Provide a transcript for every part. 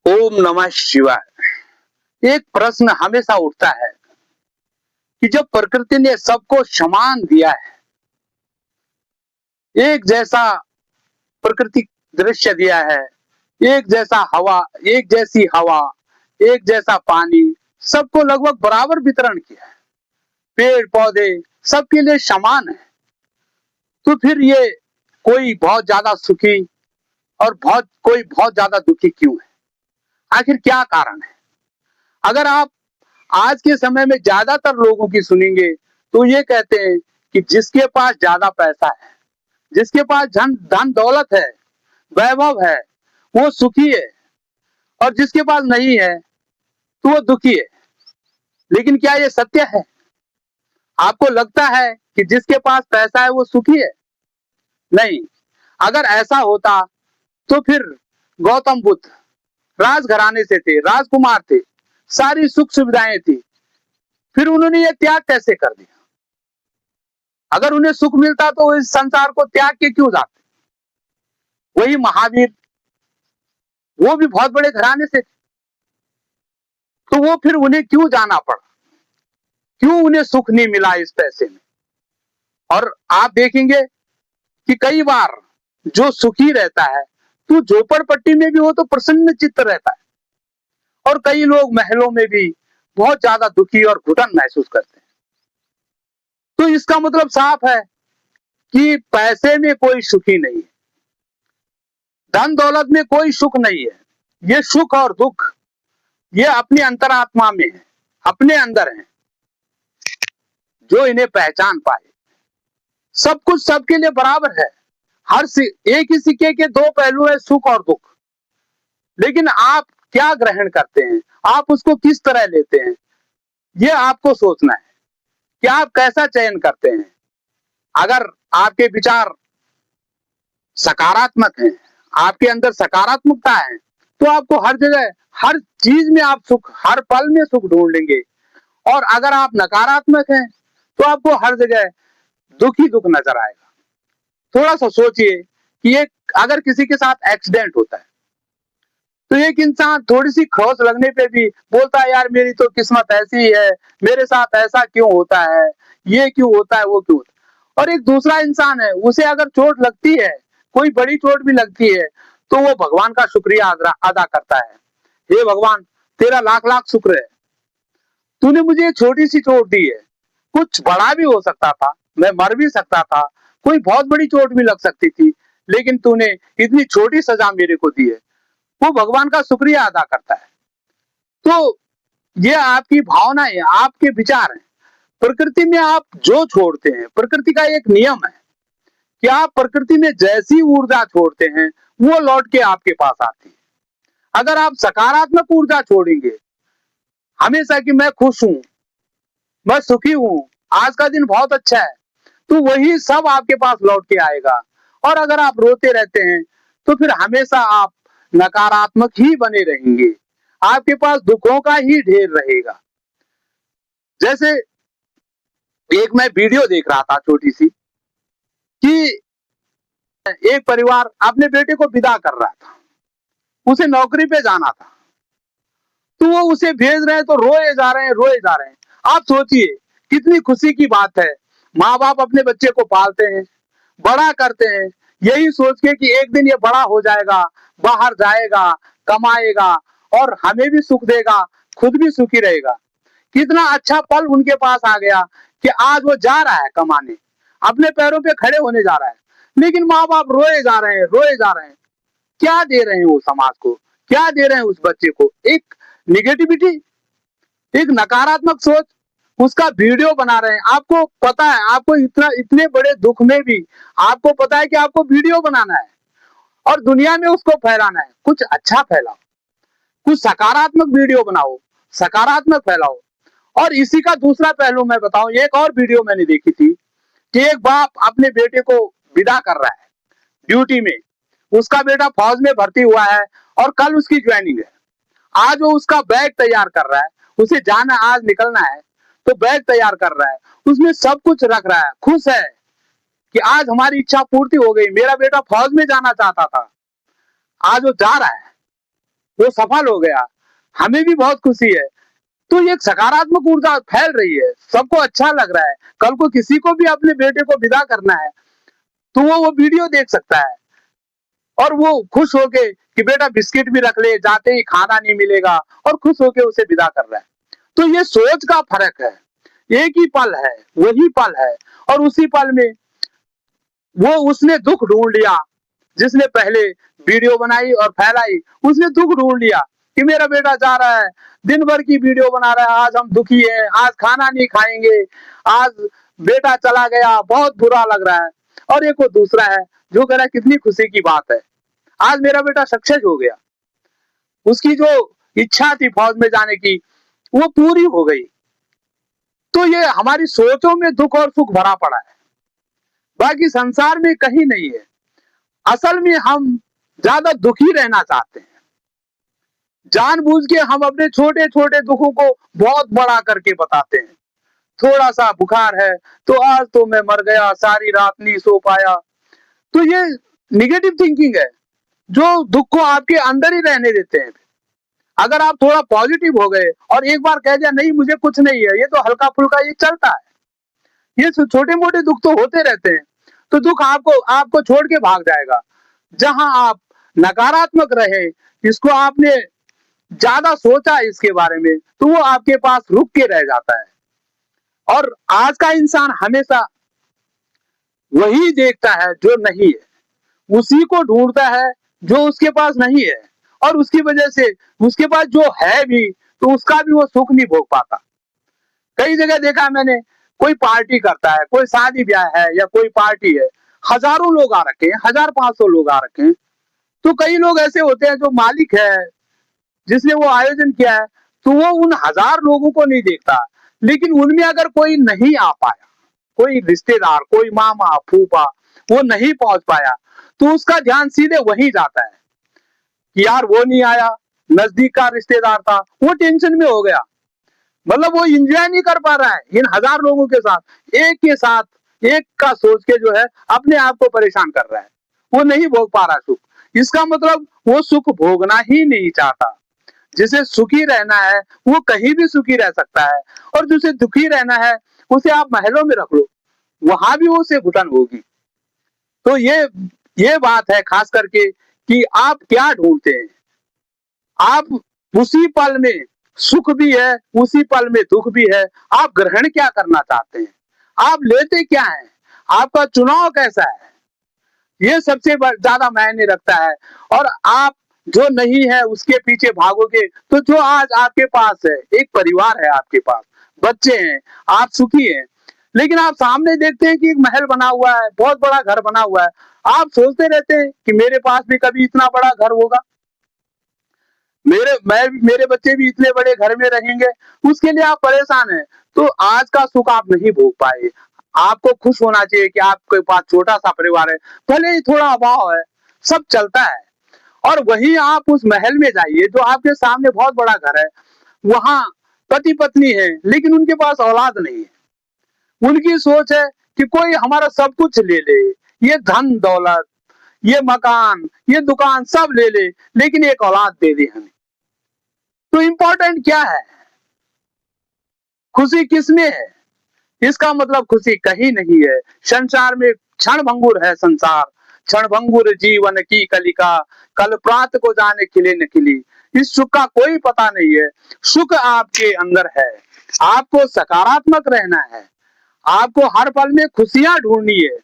ओम नमः शिवाय। एक प्रश्न हमेशा उठता है कि जब प्रकृति ने सबको समान दिया है, एक जैसा प्रकृति दृश्य दिया है, एक जैसा हवा, एक जैसी हवा, एक जैसा पानी, सबको लगभग बराबर वितरण किया है, पेड़ पौधे सबके लिए समान है, तो फिर ये कोई बहुत ज्यादा सुखी और कोई बहुत ज्यादा दुखी क्यों है? आखिर क्या कारण है? अगर आप आज के समय में ज्यादातर लोगों की सुनेंगे तो ये कहते हैं कि जिसके पास ज्यादा पैसा है, जिसके पास धन धन दौलत है, वैभव है, वो सुखी है, और जिसके पास नहीं है तो वो दुखी है। लेकिन क्या ये सत्य है? आपको लगता है कि जिसके पास पैसा है वो सुखी है? नहीं। अगर ऐसा होता तो फिर गौतम बुद्ध राजघराने से थे, राजकुमार थे, सारी सुख सुविधाएं थी, फिर उन्होंने ये त्याग कैसे कर दिया? अगर उन्हें सुख मिलता तो इस संसार को त्याग के क्यों जाते? वही महावीर, वो भी बहुत बड़े घराने से थे, तो वो फिर उन्हें क्यों जाना पड़ा? क्यों उन्हें सुख नहीं मिला इस पैसे में? और आप देखेंगे कि कई बार जो सुखी रहता है तो झोपड़पट्टी में भी वो तो प्रसन्न चित्त रहता है, और कई लोग महलों में भी बहुत ज्यादा दुखी और घुटन महसूस करते हैं। तो इसका मतलब साफ है कि पैसे में कोई सुखी नहीं है, धन दौलत में कोई सुख नहीं है। ये सुख और दुख ये अपने अंतरात्मा में है, अपने अंदर है, जो इन्हें पहचान पाए। सब कुछ सबके लिए बराबर है, एक ही सिक्के के दो पहलू है, सुख और दुख। लेकिन आप क्या ग्रहण करते हैं, आप उसको किस तरह लेते हैं, ये आपको सोचना है कि आप कैसा चयन करते हैं। अगर आपके विचार सकारात्मक हैं, आपके अंदर सकारात्मकता है, तो आपको हर जगह हर चीज में आप सुख, हर पल में सुख ढूंढ लेंगे। और अगर आप नकारात्मक हैं तो आपको हर जगह दुख ही दुख नजर आएगा। थोड़ा सा सोचिए कि एक अगर किसी के साथ एक्सीडेंट होता है तो एक इंसान थोड़ी सी खरोच लगने पे भी बोलता है, यार मेरी तो किस्मत ऐसी है, मेरे साथ ऐसा क्यों होता है, ये क्यों होता है, वो क्यों होता है। और एक दूसरा इंसान है, उसे अगर चोट लगती है, कोई बड़ी चोट भी लगती है, तो वो भगवान का शुक्रिया अदा करता है, हे भगवान तेरा लाख लाख शुक्र है, तूने मुझे छोटी सी चोट दी है, कुछ बड़ा भी हो सकता था, मैं मर भी सकता था, कोई बहुत बड़ी चोट भी लग सकती थी, लेकिन तूने इतनी छोटी सजा मेरे को दी है। वो भगवान का शुक्रिया अदा करता है। तो ये आपकी भावना है, आपके विचार हैं। प्रकृति में आप जो छोड़ते हैं, प्रकृति का एक नियम है कि आप प्रकृति में जैसी ऊर्जा छोड़ते हैं वो लौट के आपके पास आती है। अगर आप सकारात्मक ऊर्जा छोड़ेंगे हमेशा कि मैं खुश हूं, मैं सुखी हूं, आज का दिन बहुत अच्छा है, तो वही सब आपके पास लौट के आएगा। और अगर आप रोते रहते हैं तो फिर हमेशा आप नकारात्मक ही बने रहेंगे, आपके पास दुखों का ही ढेर रहेगा। जैसे एक मैं वीडियो देख रहा था छोटी सी, कि एक परिवार अपने बेटे को विदा कर रहा था, उसे नौकरी पे जाना था, तो वो उसे भेज रहे हैं तो रोए जा रहे हैं, रोए जा रहे हैं। आप सोचिए कितनी खुशी की बात है, माँ बाप अपने बच्चे को पालते हैं, बड़ा करते हैं, यही सोच के कि एक दिन ये बड़ा हो जाएगा, बाहर जाएगा, कमाएगा और हमें भी सुख देगा, खुद भी सुखी रहेगा। कितना अच्छा पल उनके पास आ गया कि आज वो जा रहा है कमाने, अपने पैरों पे खड़े होने जा रहा है, लेकिन माँ बाप रोए जा रहे हैं, रोए जा रहे हैं। क्या दे रहे हैं वो समाज को, क्या दे रहे हैं उस बच्चे को? एक निगेटिविटी, एक नकारात्मक सोच, उसका वीडियो बना रहे हैं। आपको पता है, आपको इतने बड़े दुख में भी आपको पता है कि आपको वीडियो बनाना है और दुनिया में उसको फैलाना है। कुछ अच्छा फैलाओ, कुछ सकारात्मक वीडियो बनाओ, सकारात्मक फैलाओ। और इसी का दूसरा पहलू मैं बताऊं, एक और वीडियो मैंने देखी थी कि एक बाप अपने बेटे को विदा कर रहा है ड्यूटी में, उसका बेटा फौज में भर्ती हुआ है और कल उसकी ज्वाइनिंग है। आज वो उसका बैग तैयार कर रहा है, उसे जाना, आज निकलना है, तो बैग तैयार कर रहा है, उसमें सब कुछ रख रहा है, खुश है कि आज हमारी इच्छा पूर्ति हो गई, मेरा बेटा फौज में जाना चाहता था, आज वो जा रहा है। वो सफल हो गया, हमें भी बहुत खुशी है। तो ये एक सकारात्मक ऊर्जा फैल रही है, सबको अच्छा लग रहा है। कल को किसी को भी अपने बेटे को विदा करना है तो वो वीडियो देख सकता है और वो खुश होके कि बेटा बिस्किट भी रख ले, जाते ही खाना नहीं मिलेगा, और खुश होके उसे विदा कर रहा है। तो ये सोच का फर्क है, एक ही पल है, वही पल है, और उसी पल में वो उसने दुख ढूंढ लिया। जिसने पहले वीडियो बनाई और फैलाई, उसने दुख ढूंढ लिया कि मेरा बेटा जा रहा है, दिन भर की वीडियो बना रहा है, आज हम दुखी हैं, आज खाना नहीं खाएंगे, आज बेटा चला गया, बहुत बुरा लग रहा है। और एक वो दूसरा है जो कह रहा है कितनी खुशी की बात है, आज मेरा बेटा सक्सेस हो गया, उसकी जो इच्छा थी फौज में जाने की वो पूरी हो गई। तो ये हमारी सोचों में दुख और सुख भरा पड़ा है, बाकी संसार में कहीं नहीं है। असल में हम ज्यादा दुखी रहना चाहते हैं, जानबूझ के हम अपने छोटे छोटे दुखों को बहुत बड़ा करके बताते हैं। थोड़ा सा बुखार है तो आज तो मैं मर गया, सारी रात नहीं सो पाया। तो ये निगेटिव थिंकिंग है जो दुख को आपके अंदर ही रहने देते हैं। अगर आप थोड़ा पॉजिटिव हो गए और एक बार कह दिया नहीं मुझे कुछ नहीं है, ये तो हल्का फुल्का ये चलता है, ये छोटे मोटे दुख तो होते रहते हैं, तो दुख आपको आपको छोड़ के भाग जाएगा। जहां आप नकारात्मक रहे, इसको आपने ज्यादा सोचा इसके बारे में, तो वो आपके पास रुक के रह जाता है। और आज का इंसान हमेशा वही देखता है जो नहीं है, उसी को ढूंढता है जो उसके पास नहीं है, और उसकी वजह से उसके पास जो है भी तो उसका भी वो सुख नहीं भोग पाता। कई जगह देखा मैंने, कोई पार्टी करता है, कोई शादी ब्याह है या कोई पार्टी है, हजारों लोग आ रखे हैं, 1500 लोग आ रखे हैं। तो कई लोग ऐसे होते हैं जो मालिक है, जिसने वो आयोजन किया है, तो वो उन 1000 लोगों को नहीं देखता, लेकिन उनमें अगर कोई नहीं आ पाया, कोई रिश्तेदार, कोई मामा फूफा वो नहीं पहुंच पाया, तो उसका ध्यान सीधे वहीं जाता है कि यार वो नहीं आया, नजदीक का रिश्तेदार था, वो टेंशन में हो गया। मतलब वो एंजॉय नहीं कर पा रहा है इन 1000 लोगों के साथ, एक के साथ एक का सोच के जो है अपने आप को परेशान कर रहा है, वो नहीं भोग पा रहा सुख। इसका मतलब वो सुख भोगना ही नहीं चाहता। जिसे सुखी रहना है वो कहीं भी सुखी रह सकता है, और जिसे दुखी रहना है उसे आप महलों में रख लो, वहां भी उसे घुटन होगी। तो ये बात है खास करके कि आप क्या ढूंढते हैं। आप उसी पल में सुख भी है, उसी पल में दुख भी है, आप ग्रहण क्या करना चाहते हैं, आप लेते क्या हैं, आपका चुनाव कैसा है, ये सबसे ज्यादा मायने रखता है। और आप जो नहीं है उसके पीछे भागोगे, तो जो आज आपके पास है, एक परिवार है आपके पास, बच्चे हैं, आप सुखी हैं, लेकिन आप सामने देखते हैं कि एक महल बना हुआ है, बहुत बड़ा घर बना हुआ है, आप सोचते रहते हैं कि मेरे पास भी कभी इतना बड़ा घर होगा, मेरे बच्चे भी इतने बड़े घर में रहेंगे, उसके लिए आप परेशान हैं। तो आज का सुख आप नहीं भोग पाए। आपको खुश होना चाहिए कि आपके पास छोटा सा परिवार है, भले ही थोड़ा अभाव है, सब चलता है। और वहीं आप उस महल में जाइए जो आपके सामने बहुत बड़ा घर है, वहां पति पत्नी है लेकिन उनके पास औलाद नहीं है। उनकी सोच है कि कोई हमारा सब कुछ ले ले, ये धन दौलत, ये मकान, ये दुकान सब ले ले, लेकिन एक औलाद दे दे हमें। तो इंपॉर्टेंट क्या है, खुशी किसमें है? इसका मतलब खुशी कहीं नहीं है। संसार में क्षण भंगुर है संसार, क्षण भंगुर जीवन की कलिका, कल प्रात को जाने खिले न खिली। इस सुख का कोई पता नहीं है। सुख आपके अंदर है, आपको सकारात्मक रहना है, आपको हर पल में खुशियां ढूंढनी है।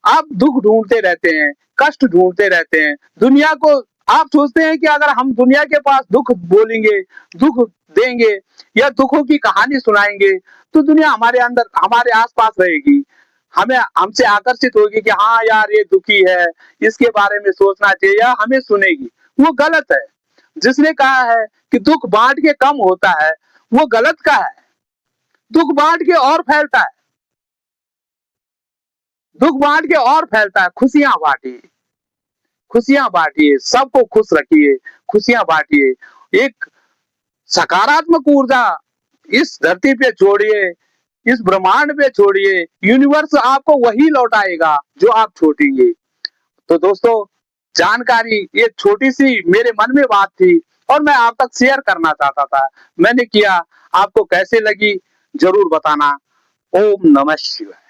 आप दुख ढूंढते रहते हैं, कष्ट ढूंढते रहते हैं, दुनिया को आप सोचते हैं कि अगर हम दुनिया के पास दुख बोलेंगे, दुख देंगे या दुखों की कहानी सुनाएंगे, तो दुनिया हमारे अंदर, हमारे आसपास रहेगी, हमें हमसे आकर्षित होगी कि हाँ यार ये दुखी है, इसके बारे में सोचना चाहिए, या हमें सुनेगी। वो गलत है। जिसने कहा है कि दुख बांट के कम होता है, वो गलत का है। दुख बांट के और फैलता है, दुख बांट के और फैलता है। खुशियां बांटिए, खुशियां बांटिए, सबको खुश रखिए, खुशियां बांटिए। एक सकारात्मक ऊर्जा इस धरती पे छोड़िए, इस ब्रह्मांड पे छोड़िए, यूनिवर्स आपको वही लौटाएगा जो आप छोड़ेंगे। तो दोस्तों, जानकारी, ये छोटी सी मेरे मन में बात थी और मैं आप तक शेयर करना चाहता था। मैंने किया, आपको कैसे लगी जरूर बताना। ओम नमः शिवाय।